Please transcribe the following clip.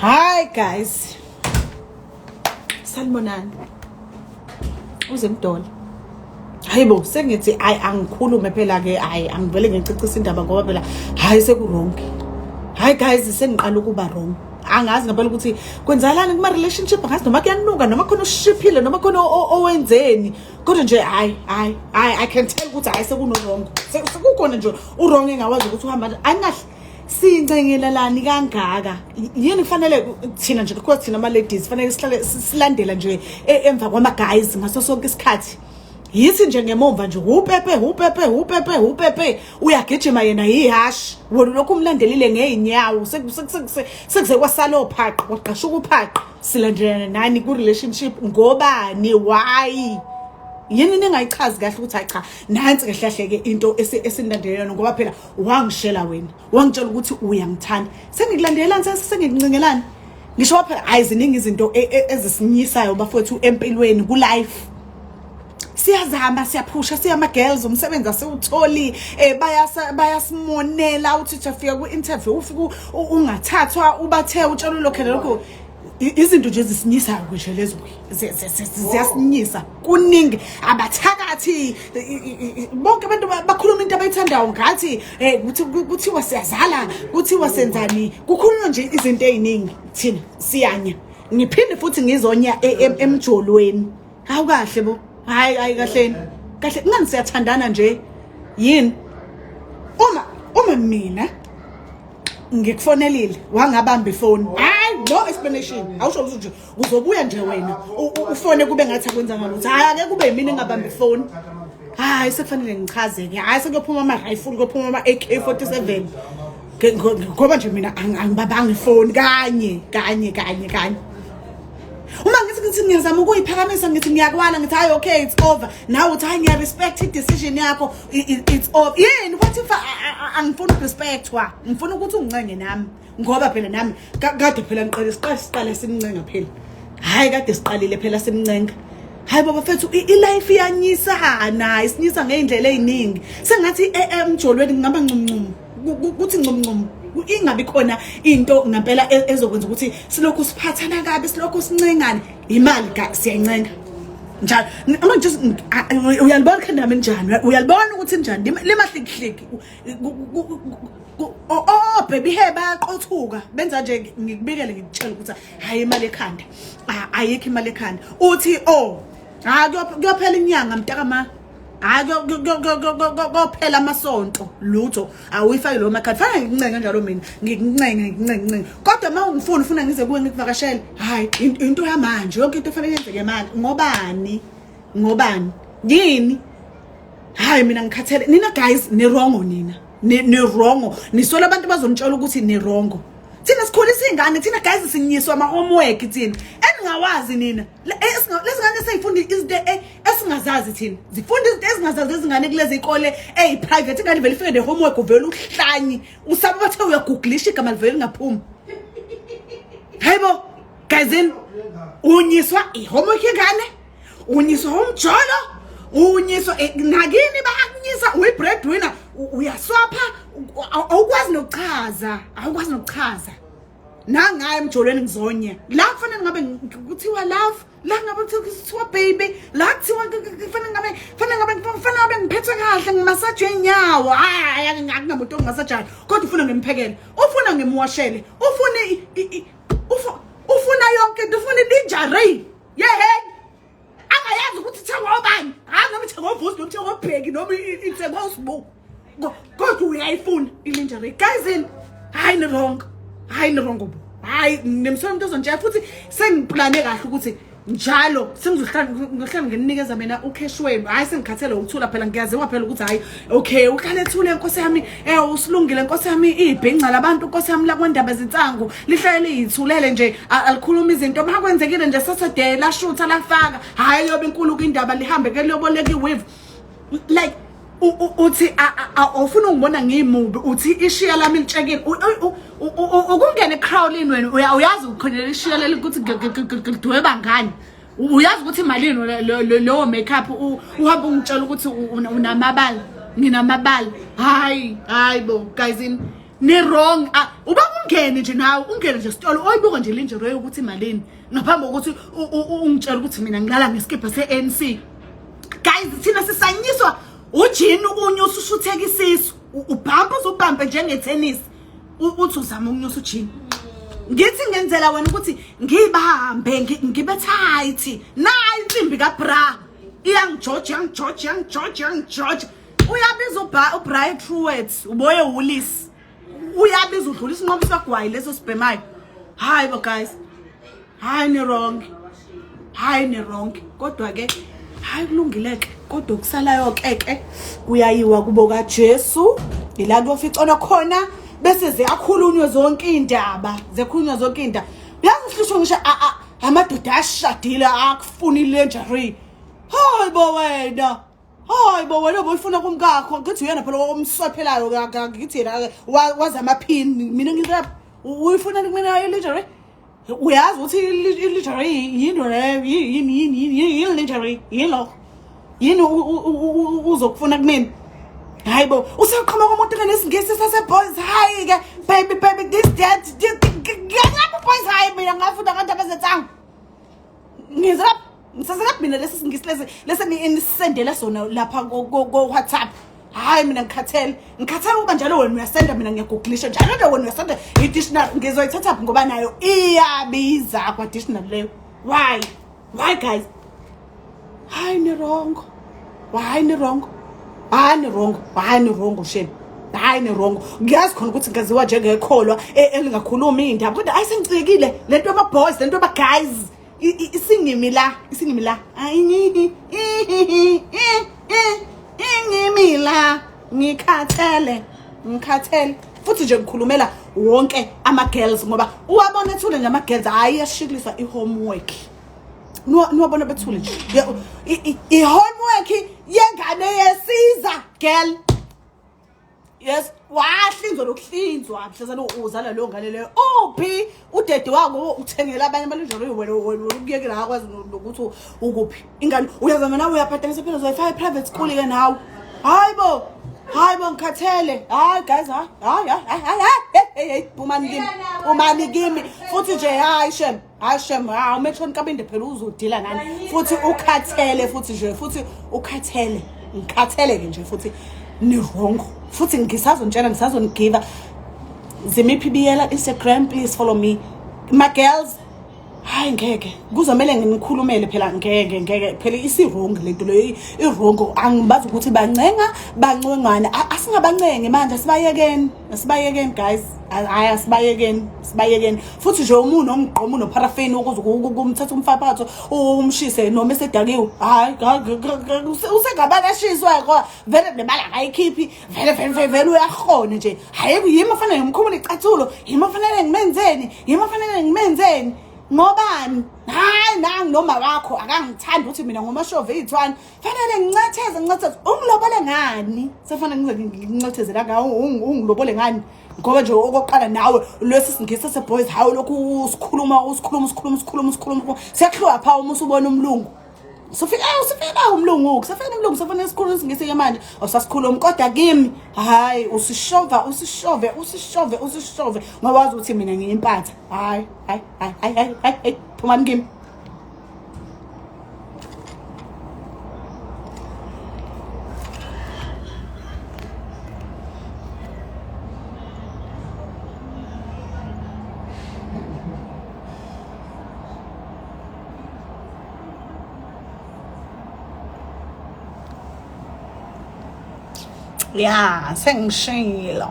Hi guys. Sanibonani. Uzimdola. Hayibo, sengithi angikhulume phela ke angivele ngicicisa indaba ngoba phela sekuronke. Hi guys, sengiqala ukuba wrong. Angazi ngempela ukuthi kwenzakalani kuma relationship, angazi noma kuyanuka noma khona ushiphile noma khona owenzeni. Kodwa nje I can tell ukuthi sekuno wrong. Sekukhona nje wrong engawazi ukuthi uhamba angahle sincengelelani kangaka. Yini kufanele thina nje because thina ama ladies fanele silandela nje emva kwama guys ngaso sonke isikhathi. Yithi nje ngemomva nje upepe uyagijima yena yihash wona lokho umlandelile ngeenyawo sekuze kwasalo phaqo waqasha ukuphaqo silandelana nani ku relationship ngobani why yini ningayichazi kahle ukuthi cha nansi kahle into esindandelelana ngoba phela wangishela wena wangitshela ukuthi uyangithanda sengikulandelelani sengikuncingelani ngisho phela ayiziningi izinto ezisinyisayo bafwethu empilweni ku life. Siyazama siyaphusha siyama girls umsebenzi asewutholi bayasimonela uthi ufika ku interview ufika ungathathwa ubathe utshela lokho izinto nje ezisinyisa nje lezo ziyasinyisa kuningi abathakathi bonke abantu bakhuluma into abayithandayo ngathi kuthiwa siyazala kuthiwa senzani kukhulunywa nje izinto eziningi thina siyanya ngiphinde futhi ngizonya emjolweni awukahle bo hayi kahle ngani siyathandana nje yini uma mina ngikufonelile wangabamba ifoni no explanation awusho ukuthi nje uzobuya nje wena ufone kube ngathi akwenza ngalo ake kube yimini engabamba ifoni sekufanele ngichazeke sekuyophuma ama rifle kuyophuma ama AK47 ngoba nje mina angibabanga ifoni kanye uma ngithi ngiyazama ukuyiphakamisa ngithi ngiyakwala ngithi okay it's over now uthi ngiya respect i decision yakho it's over yini what if angifuni ukurespectwa ngifuna ukuthi ungincenge nami ngoba phela nami kade phela siqale simncenga phela kade siqalile phela simncenga baba fethu ilife iyanyisana isinyisa ngeindlela eziningi sengathi emjolweni ngingaba ncumncum ukuthi ncumncum ingabi khona into ngempela ezokwenza ukuthi silokhu siphathana kabi silokhu sincengane imali siyayencenga njalo nje uyalibona khandame njani uyalibona ukuthi njani limahlikihliki baby bayaqothuka benza nje ngikubikele ngikutshela ukuthi imali ekhanda ayikho imali ekhanda uthi kuyophela inyanga mntakama kuyophela amasonto lutho awuyifaki lo makhadi fanele ngikuncenga njalo mina ngikuncenge kodwa uma ufuna ngize kuwe ngikuvakashela into yamanje yonke into fanele yenzeke manje ngobani yini mina ngikhathele nina guys ni wrong nina ni wrong nisola abantu bazonitshela ukuthi ni wrong thina sikhulisa ingane thina guys sinyiswa ama homework thina engawazi nina lesingane seyifunda izinto esingazazi thina zifunda izinto ezingazazi ezingane kulezi ikole private ingane vele ifike ne homework uvela uhlanyi usaba bathe uyagooglisha igama livele ngaphuma hayibo guys unyiswa ihomework ingane unyiswa umjolo unyiswa nakini bakunyisa uyi breadwinner uyaswapha awukwazi nokuchaza nangaye emjolweni ngizonya la kufanele ngabe kuthiwa love la ngabe kuthiwa baby la kuthiwa kufanele ngiphethwe kahle ngimassage inyawo akungamuntu ongimassage kodwa ufuna ngimphekele ufuna ngimwashele ufuna yonke into ufuna injury angayazi ukuthi thengwa ubani noma thengwa uvusi noma thengwa ubheki noma ithengwa usibu kodwa uyayifuna ilinjury guys ni wrong nemsonto zonje futhi sengiplane kahle ukuthi njalo sengizohlala nginikeza mina ucash wenu sengikhathele ukuthula phela ngiyaziwa phela ukuthi okay uhlale ethule inkosi yami usilungile inkosi yami ibhenca labantu inkosi yami la kwendaba zinsango lihlale liyithulele nje alikhuluma izinto makwenzekile nje Saturday la shutha lafaka yobe inkulu indaba lihambe ke liyoboleka iwave like uthi awufuna ungibona ngimubi uthi ishiya lami litshekile ukungena eCrowlin wena uyazi ukukhonelela ishiya leli ukuthi ngidweba ngani uyazi ukuthi imalini lo makeup uhamba ungitshela ukuthi unamabala nginamabala hayi bo guys ne wrong. Uba ungene nje nawe, ungene nje sitolo oyibuka nje linjero ukuthi imalini. Ngaphambi kokuthi ungitshela ukuthi mina ngiqala ngeskipa se-ANC. Guys, thina sisanyiswa ujini unyusa ushutheka isisu. Ubhampa uzubhampe njenge-tennis. Uthi uzama ukunyusa ujini. Ngithi ngenzela wena ukuthi ngibambe ngibe tight. Nayi insimbi kaBra. George. Uyabiza uBright Truworth, uboye Woolies. Uyabiza udlulisa inqobo sagwayi leso sibhemayo. Hayi bo guys. Hayi ni wrong. Kodwa ke hayi kulungileke. Kodwa kusalayo ke kuyayiwa kubo kaJesu. Ila kuyoficana khona bese ziyakhulunywa zonke indaba. Zekhulunywa zonke indaba. Uyazihlisho ngisho amadoda ashadile akufuni lingerie. Hayi bo wena boyifuna kumkakho ngithi uyena phela omsophelayo ngithi yena waza amaphini mina ngirap uyifuna kumina lingerie. Uyazi ukuthi lingerie yini lingerie yini uzokufuna kumina. Hayi bo usaqhama komuntu nesingisi saseboys. Hayi ke baby this that ngiyapha boys. Hayi mina ngafunda kanti abazetsanga ngizap ngisasaka mina lesi singisi lesi nisendela sona lapha ko WhatsApp. Hayi mina ngikhathele ukuba njalo wena uyasenda mina ngiyagooglisha njalo nje wena uyasenda i-dictionary ngizoyithatha ngoba nayo iyabiza kwa dictionary leyo. Why guys? Hayi ni wrong shame. Hayi ni wrong. Ngiyazi khona ukuthi ngaziwa njengekholwa elingakhulumi indaba kodwa ayisengicikile lento ama boys lento ama guys isingimi la ingimila ngikhathele futhi nje ngikhulumela wonke ama girls ngoba uwabona ethule nje ama girls ayashikilisa ihomework. Niwabona bethule nje ihomework yengane yesiza girl. Yes, wahlinzwa lokuhlinzwa mhlazana uzala lo ngane leyo. Uphi udede wako uthengela abanye abalinjalo wena ukuyekela akwazi ukuthi ukuphi ingane uyazama nawe uyaphatha phela zoyifaka private school ke nawe. Hayi bo ngikhathele. Hayi guys hey umani kimi futhi nje hayi shem umetron kabinde phela uzodila nani futhi ukhathele futhi nje ngikhathele ke nje futhi ni wrong futhi ngisazongive zimiphi Biyela Instagram, please follow me my girls. Hayi ngeke kuzomela nginikhulumele phela ngeke phela wrong lento leyo wrong. Angibazi ukuthi bancengwana asingabancenge manje asibayekeni guys. Hayi asibayekeni futhi nje umuntu nomgqomo noparafeni ukuze kumthatha umfaphatho umshise noma esedakiwe. Hayi usengabakashiswa kwa vele nemali akayikhiphi vele uyakhona nje. Hayi yimi afanele ngimkhumule icathulo yimi afanele ngimenzeni ngobani. Hayi nangi noma wakho akangithanda ukuthi mina ngomashove eyithwana fanele ngincetheze ungilobole ngani sefanele ngincethezela ngawo ungilobole ngani ngoba nje okoqala nawe lesi singisi seboys hawo lokhu usikhuluma siyakhiwa pha uma usubona umlungu sofika umlungu kusafana isikhuluma singise manje awusasikhuluma kodwa kimi hayi usishove ngoba wazi ukuthi mina ngiyimpatha. Hayi phumani kimi. Yeah, sengishilo.